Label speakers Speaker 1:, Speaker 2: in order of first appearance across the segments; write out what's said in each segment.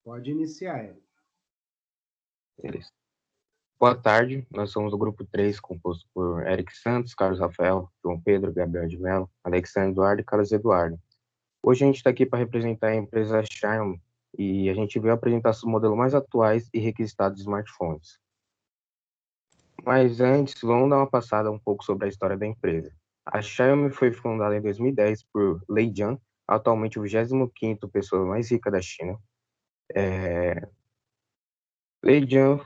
Speaker 1: Pode iniciar, Eric.
Speaker 2: Beleza. Boa tarde, nós somos o grupo 3, composto por Eric Santos, Carlos Rafael, João Pedro, Gabriel de Mello, Alexandre Eduardo e Carlos Eduardo. Hoje a gente está aqui para representar a empresa Xiaomi e a gente veio apresentar os modelos mais atuais e requisitados de smartphones. Mas antes, vamos dar uma passada um pouco sobre a história da empresa. A Xiaomi foi fundada em 2010 por Lei Jian, atualmente o 25º pessoa mais rica da China. Lei Jian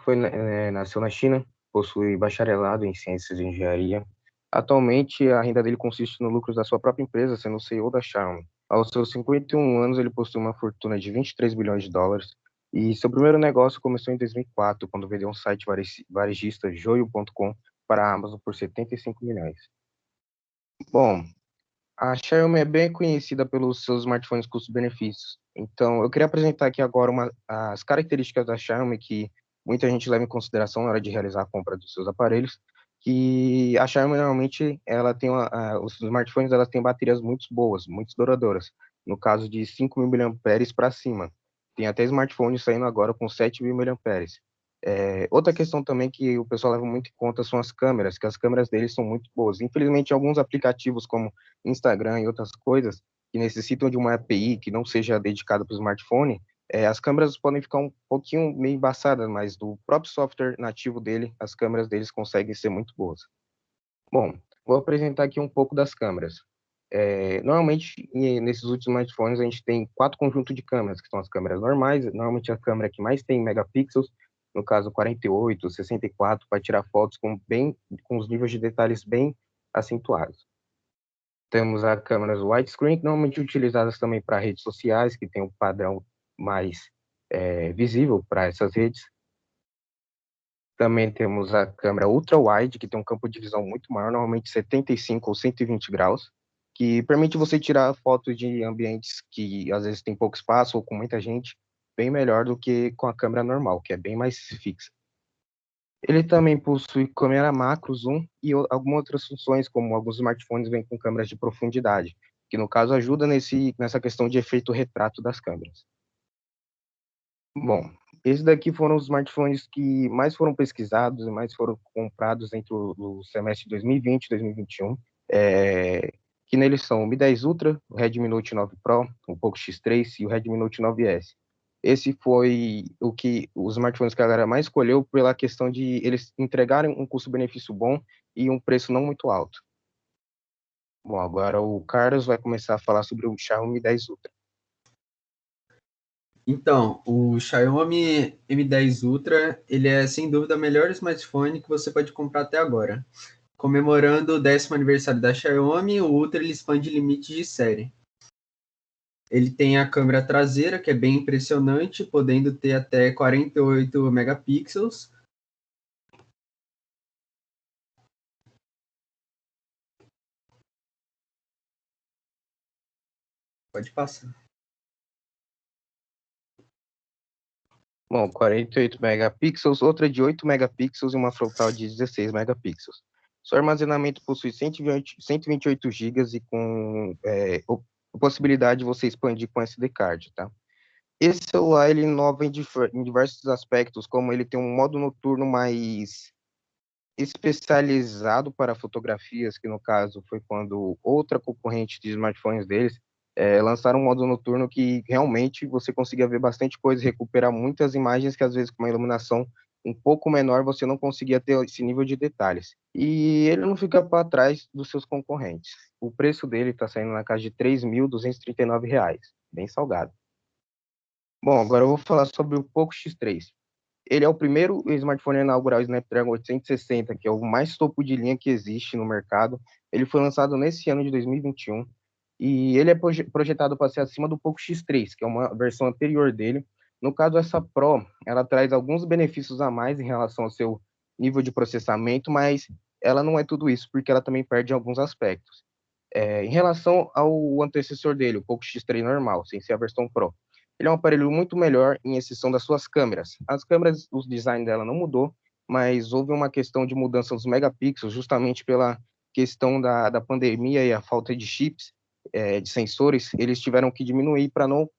Speaker 2: nasceu na China, possui bacharelado em ciências e engenharia. Atualmente, a renda dele consiste no lucro da sua própria empresa, sendo o CEO da Xiaomi. Aos seus 51 anos, ele possui uma fortuna de 23 bilhões de dólares. E seu primeiro negócio começou em 2004, quando vendeu um site varejista, Joio.com, para a Amazon por 75 milhões. Bom, a Xiaomi é bem conhecida pelos seus smartphones custo-benefícios. Então, eu queria apresentar aqui agora as características da Xiaomi que muita gente leva em consideração na hora de realizar a compra dos seus aparelhos, que a Xiaomi normalmente ela tem os smartphones elas têm baterias muito boas, muito duradouras. No caso de 5.000 mAh para cima. Tem até smartphones saindo agora com 7.000 mAh. Outra questão também que o pessoal leva muito em conta são as câmeras, que as câmeras deles são muito boas. Infelizmente, alguns aplicativos como Instagram e outras coisas que necessitam de uma API que não seja dedicada para o smartphone, as câmeras podem ficar um pouquinho meio embaçadas, mas do próprio software nativo dele, as câmeras deles conseguem ser muito boas. Bom, vou apresentar aqui um pouco das câmeras. Normalmente, nesses últimos smartphones, a gente tem 4 conjuntos de câmeras, que são as câmeras normais, normalmente a câmera que mais tem megapixels, no caso 48, 64, para tirar fotos com os níveis de detalhes bem acentuados. Temos as câmeras widescreen, normalmente utilizadas também para redes sociais, que tem um padrão mais visível para essas redes. Também temos a câmera ultra-wide, que tem um campo de visão muito maior, normalmente 75 ou 120 graus, que permite você tirar fotos de ambientes que às vezes tem pouco espaço ou com muita gente, bem melhor do que com a câmera normal, que é bem mais fixa. Ele também possui câmera macro, zoom e algumas outras funções, como alguns smartphones vêm com câmeras de profundidade, que no caso ajuda nessa questão de efeito retrato das câmeras. Bom, esses daqui foram os smartphones que mais foram pesquisados e mais foram comprados entre o semestre de 2020 e 2021, que neles são o Mi 10 Ultra, o Redmi Note 9 Pro, o Poco X3 e o Redmi Note 9S. Esse foi os smartphones que a galera mais escolheu pela questão de eles entregarem um custo-benefício bom e um preço não muito alto. Bom, agora o Carlos vai começar a falar sobre o Xiaomi 10 Ultra.
Speaker 3: Então, o Xiaomi Mi 10 Ultra, ele é sem dúvida o melhor smartphone que você pode comprar até agora. Comemorando o 10º aniversário da Xiaomi, o Ultra ele expande limites de série. Ele tem a câmera traseira, que é bem impressionante, podendo ter até 48 megapixels. Pode passar.
Speaker 2: Bom, 48 megapixels, outra de 8 megapixels e uma frontal de 16 megapixels. Seu armazenamento possui 128 GB e com a possibilidade de você expandir com SD card, tá? Esse celular, ele inova em diversos aspectos, como ele tem um modo noturno mais especializado para fotografias, que no caso foi quando outra concorrente de smartphones deles lançaram um modo noturno que realmente você conseguia ver bastante coisa, recuperar muitas imagens que às vezes com uma iluminação um pouco menor você não conseguia ter esse nível de detalhes. E ele não fica para trás dos seus concorrentes. O preço dele está saindo na casa de R$ 3.239, bem salgado. Bom, agora eu vou falar sobre o Poco X3. Ele é o primeiro smartphone a inaugurar o Snapdragon 860, que é o mais topo de linha que existe no mercado. Ele foi lançado nesse ano de 2021 e ele é projetado para ser acima do Poco X3, que é uma versão anterior dele. No caso, essa Pro, ela traz alguns benefícios a mais em relação ao seu nível de processamento, mas ela não é tudo isso, porque ela também perde em alguns aspectos. Em relação ao antecessor dele, o Poco X3 normal, sem ser a versão Pro, ele é um aparelho muito melhor, em exceção das suas câmeras. As câmeras, o design dela não mudou, mas houve uma questão de mudança dos megapixels, justamente pela questão da pandemia e a falta de chips, de sensores, eles tiveram que diminuir para não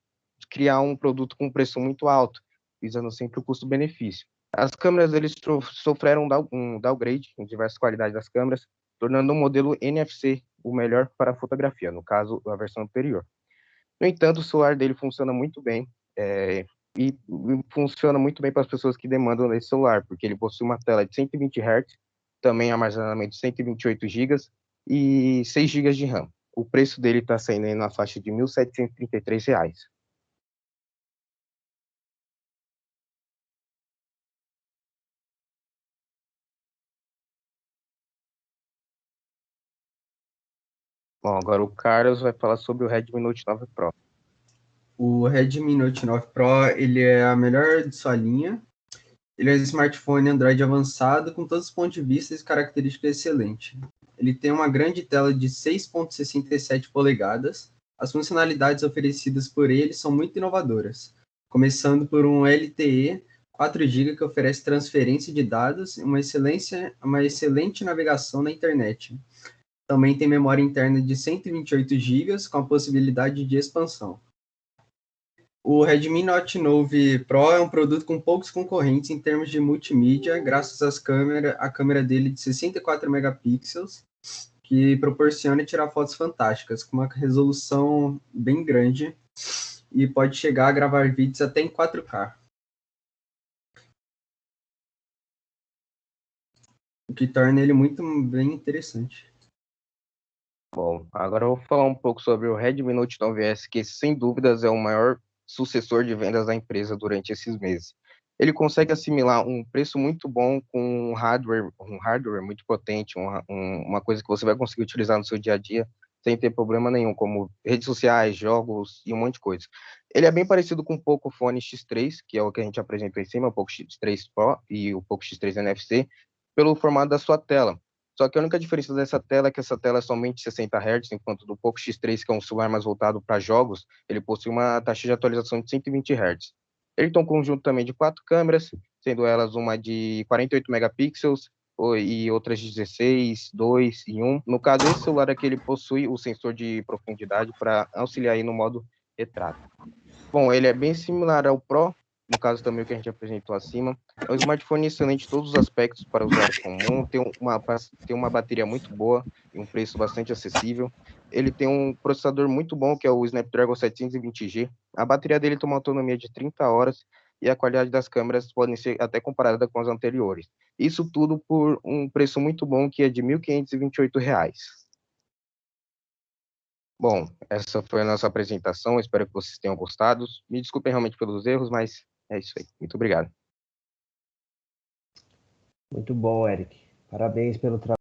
Speaker 2: criar um produto com preço muito alto, visando sempre o custo-benefício. As câmeras eles sofreram um downgrade em diversas qualidades das câmeras, tornando o modelo NFC o melhor para a fotografia, no caso, a versão anterior. No entanto, o celular dele funciona muito bem, e funciona muito bem para as pessoas que demandam esse celular, porque ele possui uma tela de 120 Hz, também armazenamento de 128 GB e 6 GB de RAM. O preço dele está saindo aí na faixa de R$ 1.733. Bom, agora o Carlos vai falar sobre o Redmi Note 9 Pro.
Speaker 3: O Redmi Note 9 Pro, ele é a melhor de sua linha. Ele é um smartphone Android avançado com todos os pontos de vista e características excelentes. Ele tem uma grande tela de 6,67 polegadas. As funcionalidades oferecidas por ele são muito inovadoras, começando por um LTE 4 GB que oferece transferência de dados e uma excelente navegação na internet. Também tem memória interna de 128 GB com a possibilidade de expansão. O Redmi Note 9 Pro é um produto com poucos concorrentes em termos de multimídia, graças à câmera dele de 64 megapixels, que proporciona tirar fotos fantásticas, com uma resolução bem grande, e pode chegar a gravar vídeos até em 4K. O que torna ele muito bem interessante.
Speaker 2: Bom, agora eu vou falar um pouco sobre o Redmi Note 9S, que sem dúvidas é o maior sucessor de vendas da empresa durante esses meses. Ele consegue assimilar um preço muito bom com um hardware muito potente, uma coisa que você vai conseguir utilizar no seu dia a dia sem ter problema nenhum, como redes sociais, jogos e um monte de coisa. Ele é bem parecido com o Pocophone X3, que é o que a gente apresentou em cima, o Poco X3 Pro e o Poco X3 NFC, pelo formato da sua tela. Só que a única diferença dessa tela é que essa tela é somente 60 Hz, enquanto do Poco X3, que é um celular mais voltado para jogos, ele possui uma taxa de atualização de 120 Hz. Ele tem um conjunto também de 4 câmeras, sendo elas uma de 48 megapixels e outras de 16, 2 e 1. No caso, esse celular aqui ele possui o sensor de profundidade para auxiliar aí no modo retrato. Bom, ele é bem similar ao Pro, no caso também o que a gente apresentou acima. É um smartphone excelente em todos os aspectos para o usuário comum, tem uma bateria muito boa e um preço bastante acessível. Ele tem um processador muito bom, que é o Snapdragon 720G. A bateria dele tem uma autonomia de 30 horas e a qualidade das câmeras pode ser até comparada com as anteriores. Isso tudo por um preço muito bom, que é de R$ 1.528. Bom, essa foi a nossa apresentação. Espero que vocês tenham gostado. Me desculpem realmente pelos erros, mas é isso aí. Muito obrigado.
Speaker 1: Muito bom, Eric. Parabéns pelo trabalho.